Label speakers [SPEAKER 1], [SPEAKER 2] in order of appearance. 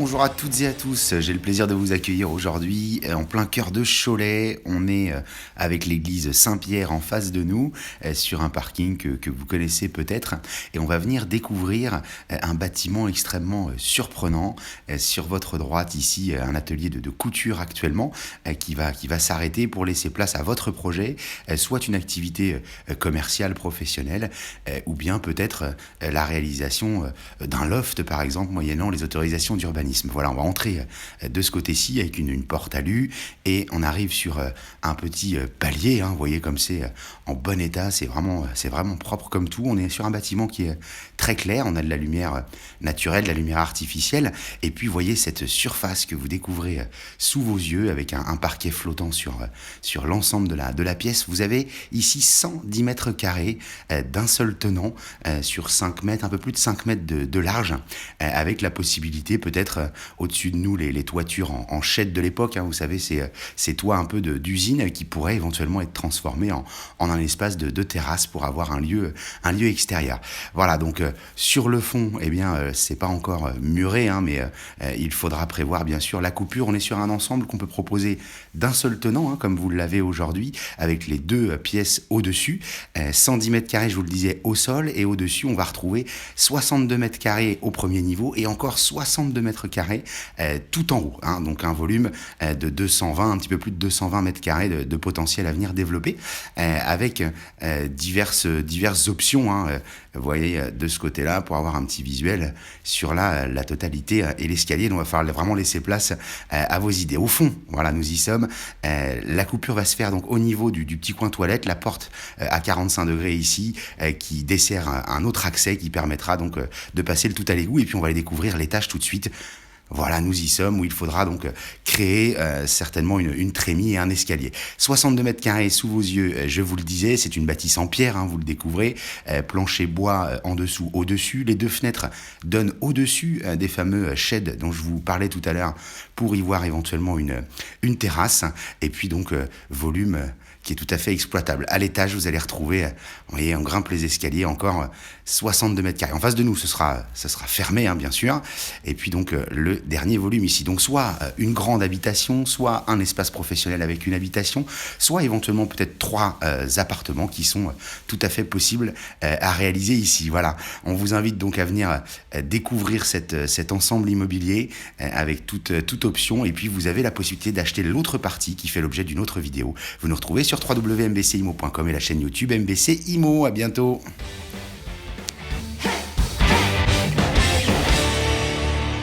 [SPEAKER 1] bonjour à toutes et à tous. J'ai le plaisir de vous accueillir aujourd'hui en plein cœur de Cholet. On est avec l'église Saint-Pierre en face de nous, sur un parking que vous connaissez peut-être. Et on va venir découvrir un bâtiment extrêmement surprenant. Sur votre droite ici, un atelier de couture actuellement qui va s'arrêter pour laisser place à votre projet, soit une activité commerciale, professionnelle, ou bien peut-être la réalisation d'un loft par exemple, moyennant les autorisations d'urbanisme. Voilà, on va entrer de ce côté-ci avec une porte à lu et on arrive sur un petit palier, vous voyez comme c'est en bon état, c'est vraiment propre comme tout. On est sur un bâtiment qui est très clair, on a de la lumière naturelle, de la lumière artificielle, et puis vous voyez cette surface que vous découvrez sous vos yeux avec un parquet flottant sur l'ensemble de la pièce. Vous avez ici 110 mètres carrés d'un seul tenant sur 5 mètres, un peu plus de 5 mètres de large, avec la possibilité peut-être au-dessus de nous les toitures en chède de l'époque, vous savez, ces toits un peu d'usine qui pourraient éventuellement être transformés en un espace de terrasse pour avoir un lieu extérieur. Voilà, donc sur le fond, c'est pas encore muré, mais il faudra prévoir bien sûr la coupure. On est sur un ensemble qu'on peut proposer d'un seul tenant, comme vous l'avez aujourd'hui, avec les deux pièces au-dessus, 110 mètres carrés, je vous le disais, au sol, et au-dessus, on va retrouver 62 mètres carrés au premier niveau et encore 62 mètres carrés tout en haut, donc un volume de 220, un petit peu plus de 220 mètres carrés de potentiel à venir développer, avec diverses options, vous voyez, de ce côté-là, pour avoir un petit visuel sur la totalité et l'escalier. Donc, on va falloir vraiment laisser place à vos idées. Au fond, voilà, nous y sommes. La coupure va se faire donc au niveau du petit coin toilette, la porte à 45 degrés ici, qui dessert un autre accès qui permettra donc de passer le tout à l'égout. Et puis, on va aller découvrir l'étage tout de suite. Voilà, nous y sommes, où il faudra donc créer certainement une trémie et un escalier. 62 mètres carrés sous vos yeux, je vous le disais, c'est une bâtisse en pierre, vous le découvrez, plancher bois en dessous, au-dessus. Les deux fenêtres donnent au-dessus des fameux sheds dont je vous parlais tout à l'heure, pour y voir éventuellement une terrasse, et puis donc volume qui est tout à fait exploitable. À l'étage, vous allez retrouver, vous voyez, on grimpe les escaliers, encore 62 mètres carrés. En face de nous, ça sera fermé, bien sûr. Et puis donc, le dernier volume ici. Donc, soit une grande habitation, soit un espace professionnel avec une habitation, soit éventuellement peut-être 3 appartements qui sont tout à fait possibles à réaliser ici. Voilà. On vous invite donc à venir découvrir cet ensemble immobilier avec toute option. Et puis, vous avez la possibilité d'acheter l'autre partie qui fait l'objet d'une autre vidéo. Vous nous retrouvez sur www.mbcimo.com et la chaîne YouTube MBC Imo. À bientôt.